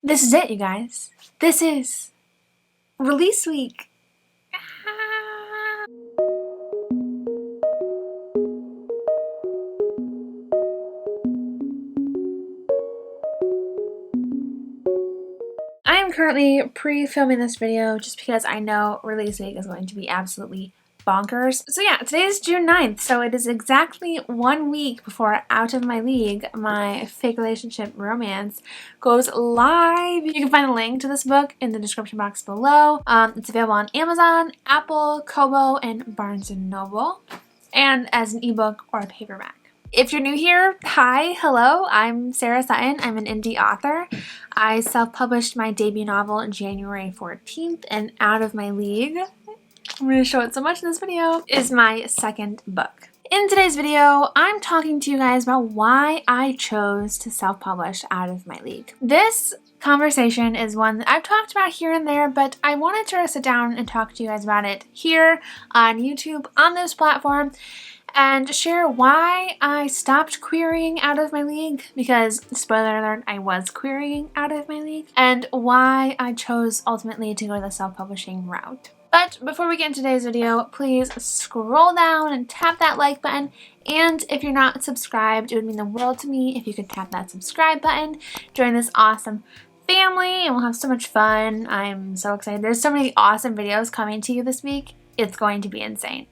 This is it, you guys. This is release week. I am currently pre-filming this video just because I know release week is going to be absolutely bonkers. So yeah, today is June 9th, so it is exactly 1 week before Out of My League, my fake relationship romance, goes live. You can find a link to this book in the description box below. It's available on Amazon, Apple, Kobo, and Barnes & Noble, and as an ebook or a paperback. If you're new here, hi, hello, I'm Sarah Sutton. I'm an indie author. I self-published my debut novel on January 14th, and Out of My League, I'm going to show it so much in this video, is my second book. In today's video, I'm talking to you guys about why I chose to self-publish Out of My League. This conversation is one that I've talked about here and there, but I wanted to sit down and talk to you guys about it here on YouTube, on this platform, and share why I stopped querying Out of My League, because, spoiler alert, I was querying Out of My League, and why I chose ultimately to go the self-publishing route. But before we get into today's video, please scroll down and tap that like button, and if you're not subscribed, it would mean the world to me if you could tap that subscribe button, join this awesome family, and we'll have so much fun. I'm so excited. There's so many awesome videos coming to you this week. It's going to be insane.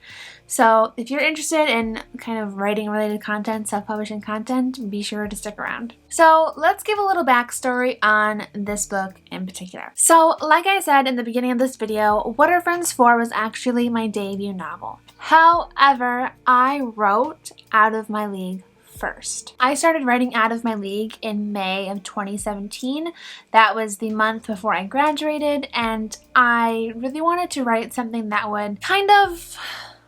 So if you're interested in kind of writing related content, self-publishing content, be sure to stick around. So let's give a little backstory on this book in particular. So like I said in the beginning of this video, What Are Friends For was actually my debut novel. However, I wrote Out of My League first. I started writing Out of My League in May of 2017. That was the month before I graduated, and I really wanted to write something that would kind of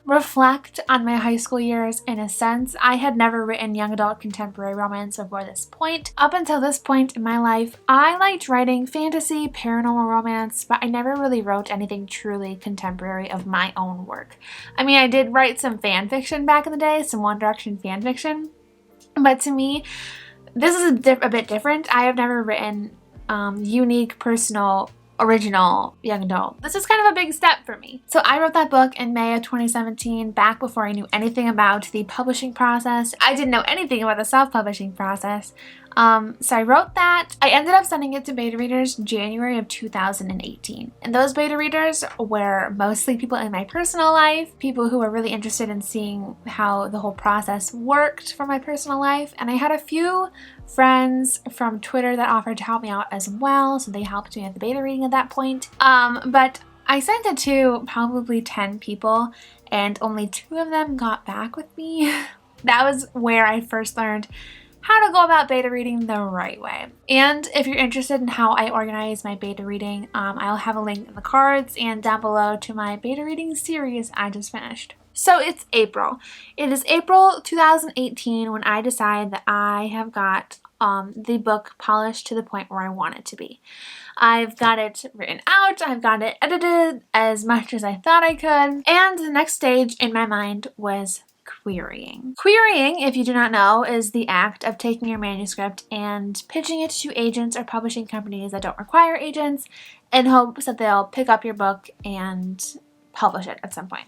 reflect on my high school years in a sense. I had never written young adult contemporary romance before this point. Up until this point in my life, I liked writing fantasy, paranormal romance, but I never really wrote anything truly contemporary of my own work. I mean, I did write some fan fiction back in the day, some One Direction fan fiction, but to me, this is a bit different. I have never written unique, personal, original young adult. This is kind of a big step for me. So I wrote that book in May of 2017, back before I knew anything about the publishing process. I didn't know anything about the self-publishing process. So I wrote that. I ended up sending it to beta readers January of 2018. And those beta readers were mostly people in my personal life, people who were really interested in seeing how the whole process worked for my personal life. And I had a few friends from Twitter that offered to help me out as well, so they helped me at the beta reading at that point. But I sent it to probably 10 people, and only 2 of them got back with me. That was where I first learned how to go about beta reading the right way. And if you're interested in how I organize my beta reading, I'll have a link in the cards and down below to my beta reading series I just finished. So it's April. It is April 2018 when I decide that I have got the book polished to the point where I want it to be. I've got it written out, I've got it edited as much as I thought I could, and the next stage in my mind was querying. Querying, if you do not know, is the act of taking your manuscript and pitching it to agents or publishing companies that don't require agents in hopes that they'll pick up your book and publish it at some point.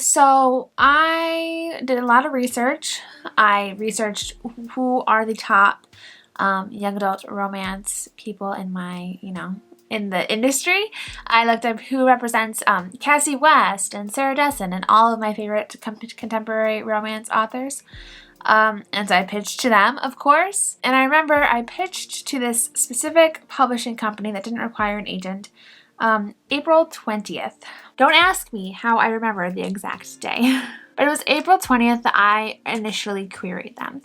So I did a lot of research. I researched who are the top young adult romance people in my, in the industry. I looked up who represents Cassie West and Sarah Dessen and all of my favorite contemporary romance authors. And so I pitched to them, of course. And I remember I pitched to this specific publishing company that didn't require an agent April 20th. Don't ask me how I remember the exact day. But it was April 20th that I initially queried them.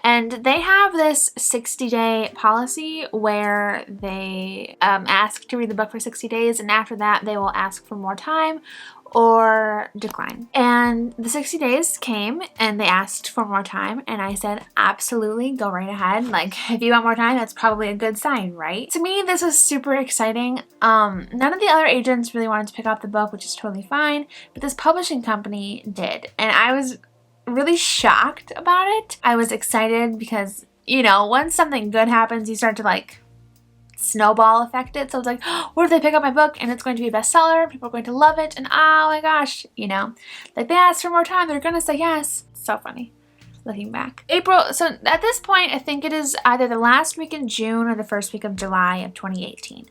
And they have this 60-day policy where they ask to read the book for 60 days, and after that they will ask for more time or decline. And the 60 days came and they asked for more time, and I said, absolutely, go right ahead. Like, if you want more time, that's probably a good sign, right? To me, this was super exciting. None of the other agents really wanted to pick up the book, which is totally fine, but this publishing company did. And I was really shocked about it. I was excited because, once something good happens, you start to snowball affected. So it's like, oh, what if they pick up my book and it's going to be a bestseller? People are going to love it. And oh my gosh, you know, like they asked for more time. They're going to say yes. So funny. Looking back. April, so at this point, I think it is either the last week in June or the first week of July of 2018.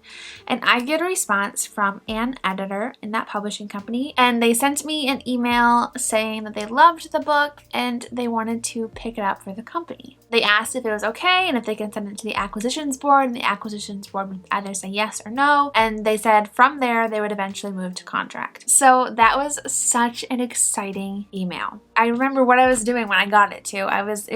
And I get a response from an editor in that publishing company, and they sent me an email saying that they loved the book and they wanted to pick it up for the company. They asked if it was okay and if they can send it to the acquisitions board, and the acquisitions board would either say yes or no. And they said from there, they would eventually move to contract. So that was such an exciting email. I remember what I was doing when I got it too. I worked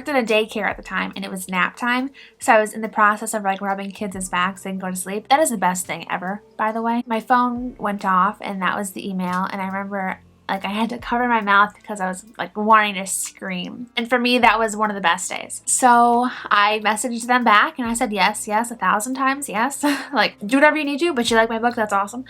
at a daycare at the time and it was nap time. So I was in the process of like rubbing kids' backs so they can go to sleep. That is the best thing ever, by the way. My phone went off and that was the email. And I remember like I had to cover my mouth because I was like wanting to scream. And for me, that was one of the best days. So I messaged them back and I said, yes, 1,000 times, yes. Like, do whatever you need to, but you like my book, that's awesome.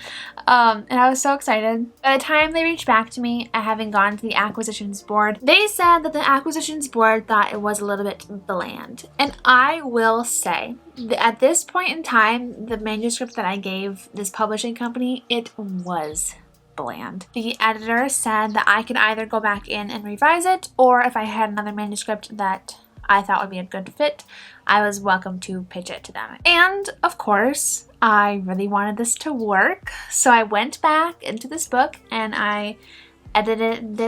And I was so excited. By the time they reached back to me, having gone to the acquisitions board, they said that the acquisitions board thought it was a little bit bland. And I will say, at this point in time, the manuscript that I gave this publishing company, it was bland. The editor said that I could either go back in and revise it, or if I had another manuscript that I thought would be a good fit, I was welcome to pitch it to them. And of course, I really wanted this to work, so I went back into this book and I edited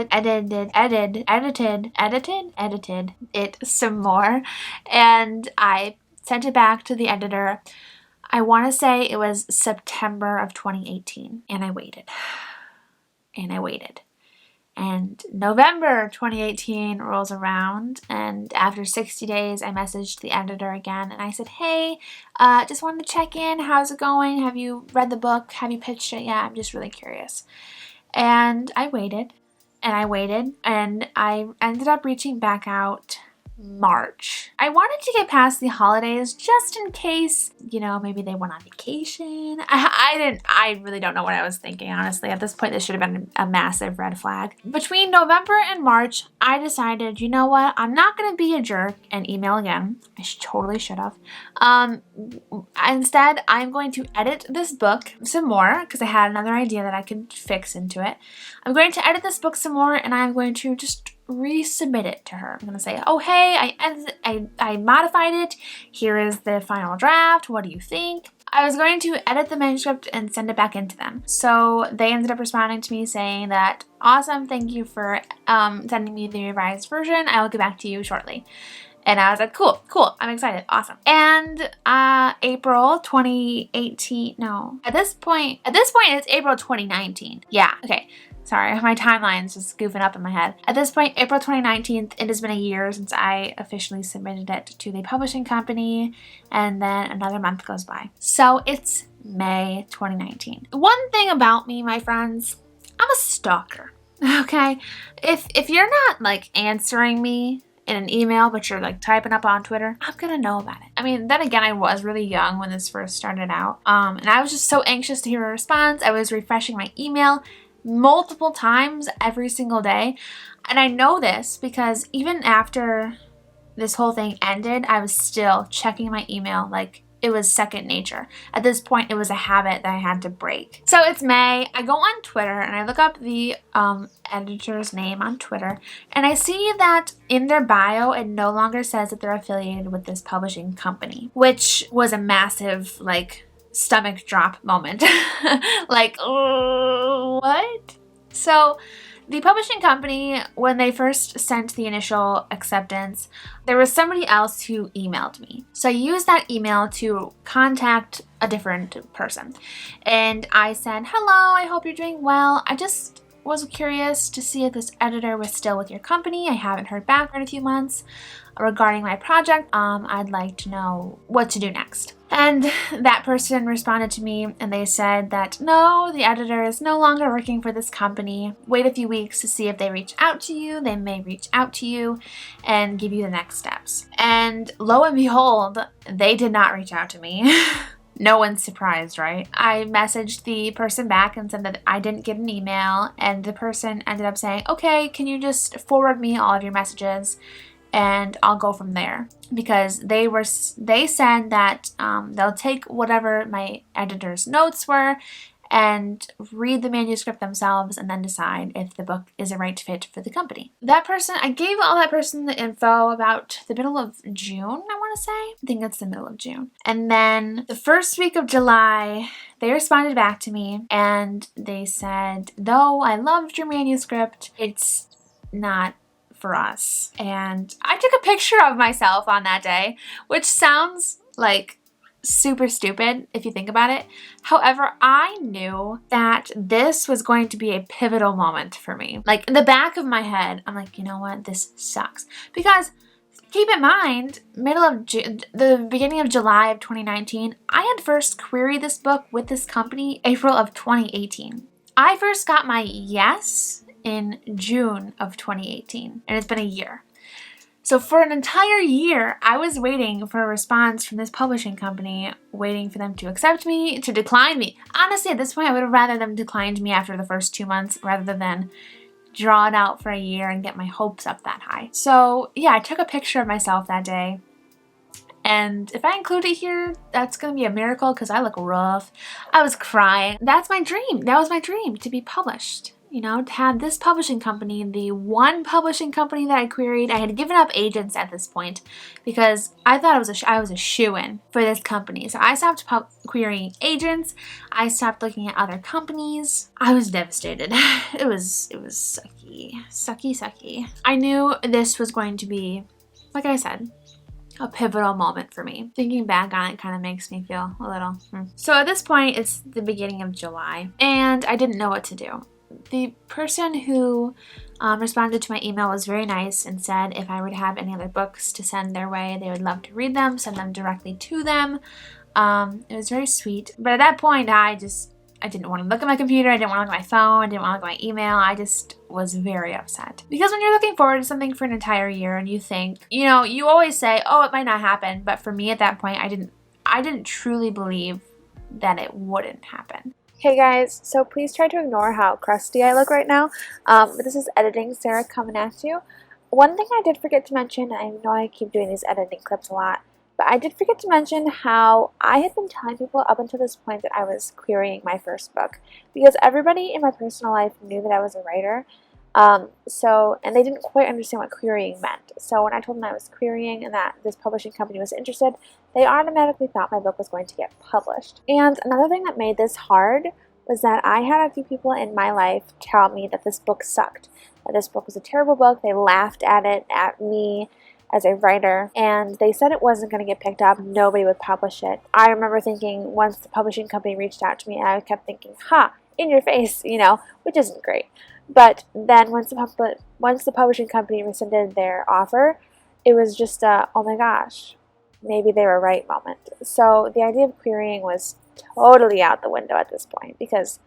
it some more, and I sent it back to the editor. I want to say it was September of 2018, and I waited. And I waited. And November 2018 rolls around, and after 60 days, I messaged the editor again, and I said, hey, just wanted to check in. How's it going? Have you read the book? Have you pitched it? Yeah, I'm just really curious. And I waited, and I waited, and I ended up reaching back out March. I wanted to get past the holidays just in case, you know, maybe they went on vacation. I really don't know what I was thinking, honestly. At this point, this should have been a massive red flag. Between November and March, I decided, you know what? I'm not going to be a jerk and email again. I totally should have. Instead, I'm going to edit this book some more because I had another idea that I could fix into it. I'm going to edit this book some more, and I'm going to just resubmit it to her. I'm gonna say, oh hey, I modified it. Here is the final draft. What do you think? I was going to edit the manuscript and send it back into them. So they ended up responding to me saying that, awesome, thank you for sending me the revised version. I will get back to you shortly. And I was like, cool, I'm excited, awesome. And April 2018, no, at this point, it's April 2019. Yeah, okay. Sorry, my timeline's just goofing up in my head. At this point, April 2019, it has been a year since I officially submitted it to the publishing company, and then another month goes by. So it's May 2019. One thing about me, my friends, I'm a stalker, okay? If you're not like answering me in an email, but you're like typing up on Twitter, I'm gonna know about it. I mean, then again, I was really young when this first started out, and I was just so anxious to hear a response. I was refreshing my email multiple times every single day. And I know this because even after this whole thing ended, I was still checking my email like it was second nature. At this point, it was a habit that I had to break. So it's May. I go on Twitter and I look up the editor's name on Twitter, and I see that in their bio, it no longer says that they're affiliated with this publishing company, which was a massive, like, stomach drop moment. Like, what? So the publishing company, when they first sent the initial acceptance, there was somebody else who emailed me. So I used that email to contact a different person. And I said, hello, I hope you're doing well. I just was curious to see if this editor was still with your company. I haven't heard back in a few months regarding my project. I'd like to know what to do next. And that person responded to me and they said that no, the editor is no longer working for this company. Wait a few weeks to see if they reach out to you. They may reach out to you and give you the next steps. And lo and behold, they did not reach out to me. No one's surprised, right? I messaged the person back and said that I didn't get an email, and the person ended up saying, okay, can you just forward me all of your messages? and I'll go from there, because they said that they'll take whatever my editor's notes were and read the manuscript themselves and then decide if the book is a right fit for the company. That person, I gave all that person the info about the middle of June, I want to say. I think it's the middle of June. And then the first week of July, they responded back to me and they said, though I loved your manuscript, it's not for us. And I took a picture of myself on that day, which sounds like super stupid if you think about it. However, I knew that this was going to be a pivotal moment for me. Like, in the back of my head, I'm like, you know what, this sucks. Because keep in mind, the beginning of July of 2019, I had first queried this book with this company April of 2018. I first got my yes in June of 2018, and it's been a year. So for an entire year, I was waiting for a response from this publishing company, waiting for them to accept me, to decline me. Honestly, at this point, I would have rather them declined me after the first 2 months rather than draw it out for a year and get my hopes up that high. So yeah, I took a picture of myself that day. And if I include it here, that's going to be a miracle because I look rough. I was crying. That's my dream. That was my dream, to be published. You know, to have this publishing company, the one publishing company that I queried. I had given up agents at this point because I thought I was a shoo-in for this company. So I stopped querying agents. I stopped looking at other companies. I was devastated. It was sucky. Sucky. I knew this was going to be, like I said, a pivotal moment for me. Thinking back on it kind of makes me feel a little... So at this point, it's the beginning of July, and I didn't know what to do. The person who responded to my email was very nice and said if I would have any other books to send their way, they would love to read them, send them directly to them. It was very sweet. But at that point, I didn't want to look at my computer, I didn't want to look at my phone, I didn't want to look at my email. I just was very upset. Because when you're looking forward to something for an entire year and you think, you know, you always say, oh, it might not happen. But for me at that point, I didn't truly believe that it wouldn't happen. Hey guys, so please try to ignore how crusty I look right now, but this is editing Sarah coming at you. One thing I did forget to mention, I know I keep doing these editing clips a lot, but I did forget to mention how I had been telling people up until this point that I was querying my first book, because everybody in my personal life knew that I was a writer, and they didn't quite understand what querying meant. So when I told them I was querying and that this publishing company was interested, they automatically thought my book was going to get published. And another thing that made this hard was that I had a few people in my life tell me that this book sucked, that this book was a terrible book. They laughed at it, at me as a writer, and they said it wasn't going to get picked up, nobody would publish it. I remember thinking once the publishing company reached out to me, I kept thinking, in your face, you know, which isn't great. But then once the publishing company rescinded their offer, it was just a, oh my gosh, maybe they were right moment. So the idea of querying was totally out the window at this point because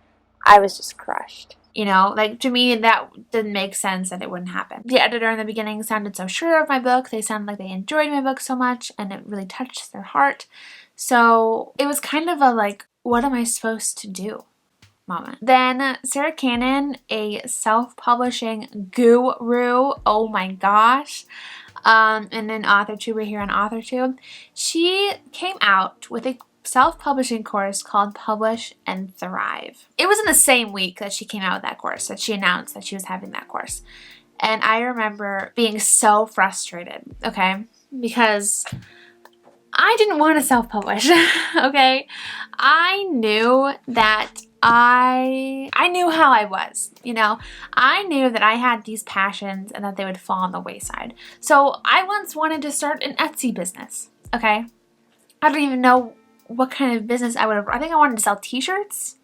I was just crushed. You know, like to me that didn't make sense that it wouldn't happen. The editor in the beginning sounded so sure of my book. They sounded like they enjoyed my book so much and it really touched their heart. So it was kind of a like, what am I supposed to do moment. Then Sarah Cannon, a self-publishing guru, oh my gosh, and then Authortube here on Authortube, she came out with a self-publishing course called Publish and Thrive. It was in the same week that she came out with that course, that she announced that she was having that course. And I remember being so frustrated, okay, because I didn't want to self-publish, okay? I knew that I knew how I was, you know. I knew that I had these passions and that they would fall on the wayside. So I once wanted to start an Etsy business, okay? I don't even know what kind of business I would have. I think I wanted to sell t-shirts.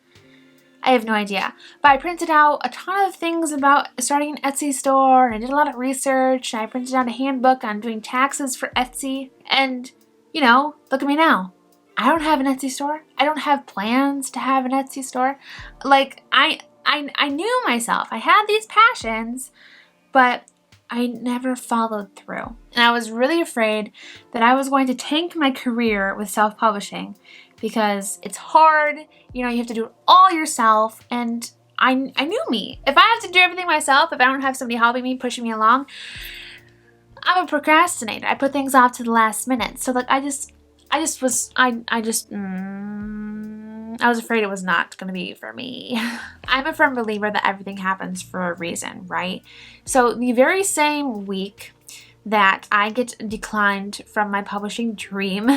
I have no idea. But I printed out a ton of things about starting an Etsy store, and I did a lot of research, and I printed out a handbook on doing taxes for Etsy. And, you know, look at me now. I don't have an Etsy store. I don't have plans to have an Etsy store. Like, I knew myself. I had these passions, but I never followed through. And I was really afraid that I was going to tank my career with self-publishing because it's hard. You know, you have to do it all yourself. And I knew me. If I have to do everything myself, if I don't have somebody helping me, pushing me along, I'm a procrastinator. I put things off to the last minute. So like I was afraid it was not going to be for me. I'm a firm believer that everything happens for a reason, right? So the very same week that I get declined from my publishing dream,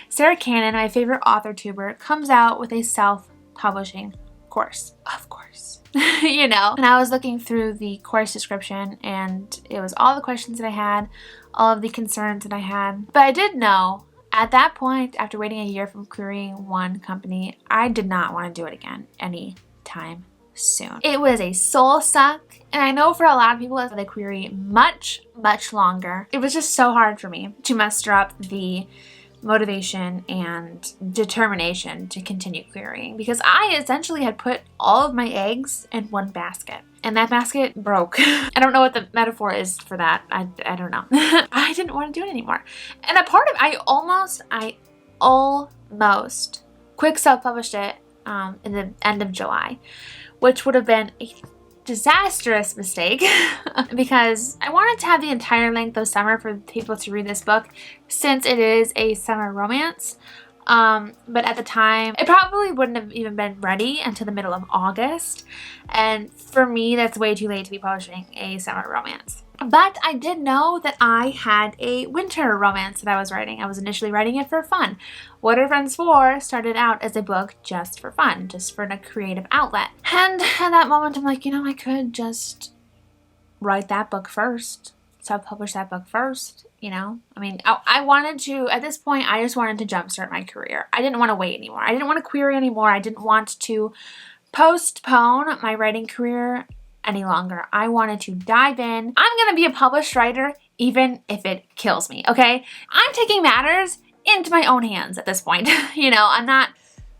Sarah Cannon, my favorite author-tuber, comes out with a self-publishing course. Of course. You know, and I was looking through the course description and it was all the questions that I had, all of the concerns that I had. But I did know at that point, after waiting a year from querying one company, I did not want to do it again anytime soon. It was a soul suck, and I know for a lot of people they query much longer. It was just so hard for me to muster up the motivation and determination to continue querying because I essentially had put all of my eggs in one basket and that basket broke. I don't know what the metaphor is for that. I don't know. I didn't want to do it anymore. And a part of I almost quick self-published it in the end of July, which would have been a disastrous mistake because I wanted to have the entire length of summer for people to read this book since it is a summer romance. But at the time, it probably wouldn't have even been ready until the middle of August. And for me, that's way too late to be publishing a summer romance. But I did know that I had a winter romance that I was writing. I was initially writing it for fun. What Are Friends For started out as a book just for fun, just for a creative outlet. And at that moment, I'm like, you know, I could just write that book first, self-publish that book first, you know? I mean, I wanted to, at this point, I just wanted to jumpstart my career. I didn't want to wait anymore. I didn't want to query anymore. I didn't want to postpone my writing career any longer. I wanted to dive in. I'm going to be a published writer even if it kills me, okay? I'm taking matters into my own hands at this point. You know, I'm not,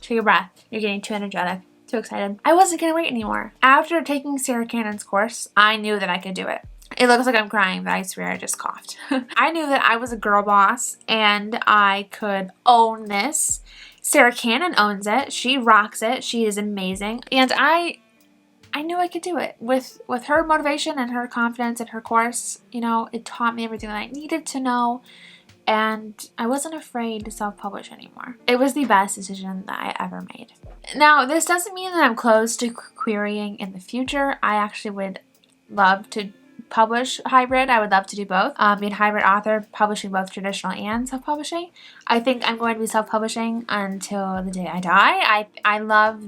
take a breath. You're getting too energetic, too excited. I wasn't going to wait anymore. After taking Sarah Cannon's course, I knew that I could do it. It looks like I'm crying, but I swear I just coughed. I knew that I was a girl boss and I could own this. Sarah Cannon owns it. She rocks it. She is amazing. And I knew I could do it. With her motivation and her confidence in her course, you know, it taught me everything that I needed to know. And I wasn't afraid to self-publish anymore. It was the best decision that I ever made. Now, this doesn't mean that I'm close to querying in the future. I actually would love to publish hybrid. I would love to do both. Be a hybrid author, publishing both traditional and self-publishing. I think I'm going to be self-publishing until the day I die. I love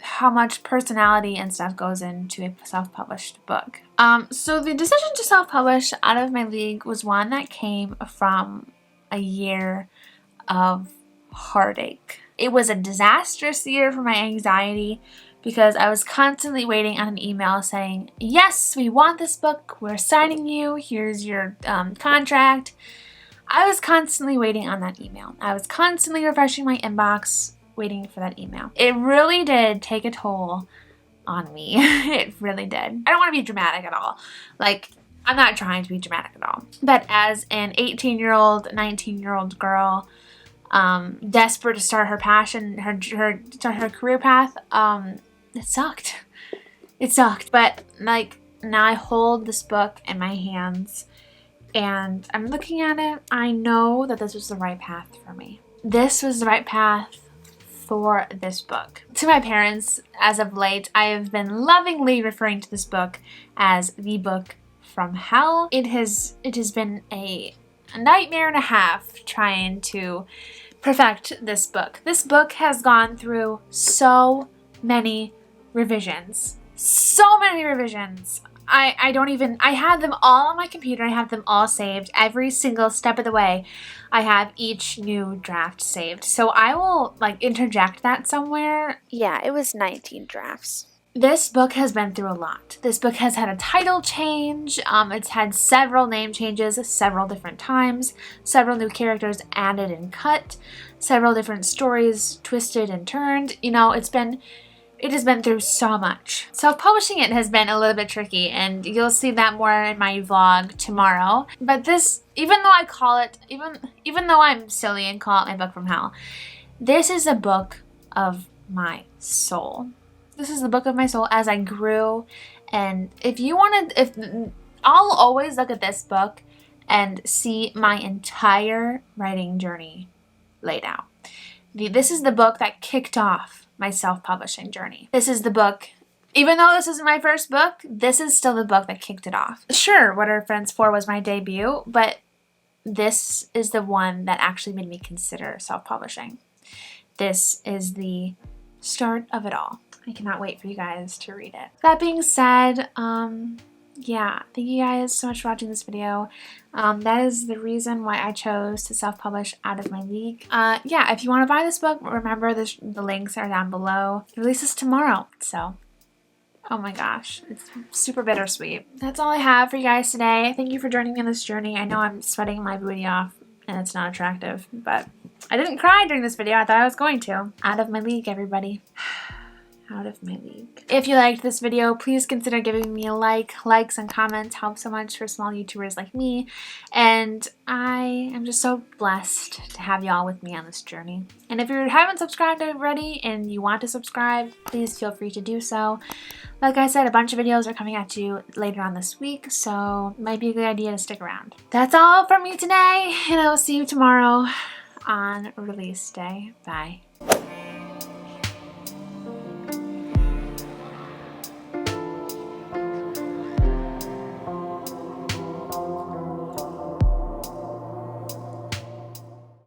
how much personality and stuff goes into a self-published book. So the decision to self-publish out of my league was one that came from a year of heartache. It was a disastrous year for my anxiety because I was constantly waiting on an email saying, yes, we want this book, we're signing you, here's your contract. I was constantly waiting on that email. I was constantly refreshing my inbox, waiting for that email. It really did take a toll on me. It really did. I don't want to be dramatic at all. Like, I'm not trying to be dramatic at all. But as an 18-year-old, 19-year-old girl, desperate to start her passion, her career path, it sucked. It sucked. But like now I hold this book in my hands and I'm looking at it. I know that this was the right path for me. This was the right path for this book. To my parents, as of late, I have been lovingly referring to this book as the book from hell. It has been a nightmare and a half trying to perfect this book. This book has gone through so many revisions. So many revisions. I have them all on my computer. I have them all saved. Every single step of the way, I have each new draft saved. So I will like interject that somewhere. Yeah, it was 19 drafts. This book has been through a lot. This book has had a title change. It's had several name changes several different times, several new characters added and cut, several different stories twisted and turned. You know, it has been through so much. Self-publishing it has been a little bit tricky, and you'll see that more in my vlog tomorrow. But this, even though I'm silly and call it my book from hell, this is a book of my soul. This is the book of my soul as I grew. And I'll always look at this book and see my entire writing journey laid out. This is the book that kicked off my self-publishing journey. This is the book, even though this isn't my first book, this is still the book that kicked it off. Sure, What Are Friends For was my debut, but this is the one that actually made me consider self-publishing. This is the start of it all. I cannot wait for you guys to read it. That being said, yeah, thank you guys so much for watching this video. That is the reason why I chose to self-publish Out of My League. Yeah, if you want to buy this book, remember the links are down below. It releases tomorrow, so oh my gosh, it's super bittersweet. That's all I have for you guys today. Thank you for joining me on this journey. I know I'm sweating my booty off and it's not attractive, but I didn't cry during this video. I thought I was going to. Out of my league, everybody. Out of my league. If you liked this video, please consider giving me a like. Likes and comments help so much for small YouTubers like me, and I am just so blessed to have y'all with me on this journey. And if you haven't subscribed already and you want to subscribe, please feel free to do so. Like I said, a bunch of videos are coming at you later on this week, so it might be a good idea to stick around. That's all from me today, and I will see you tomorrow on release day. Bye.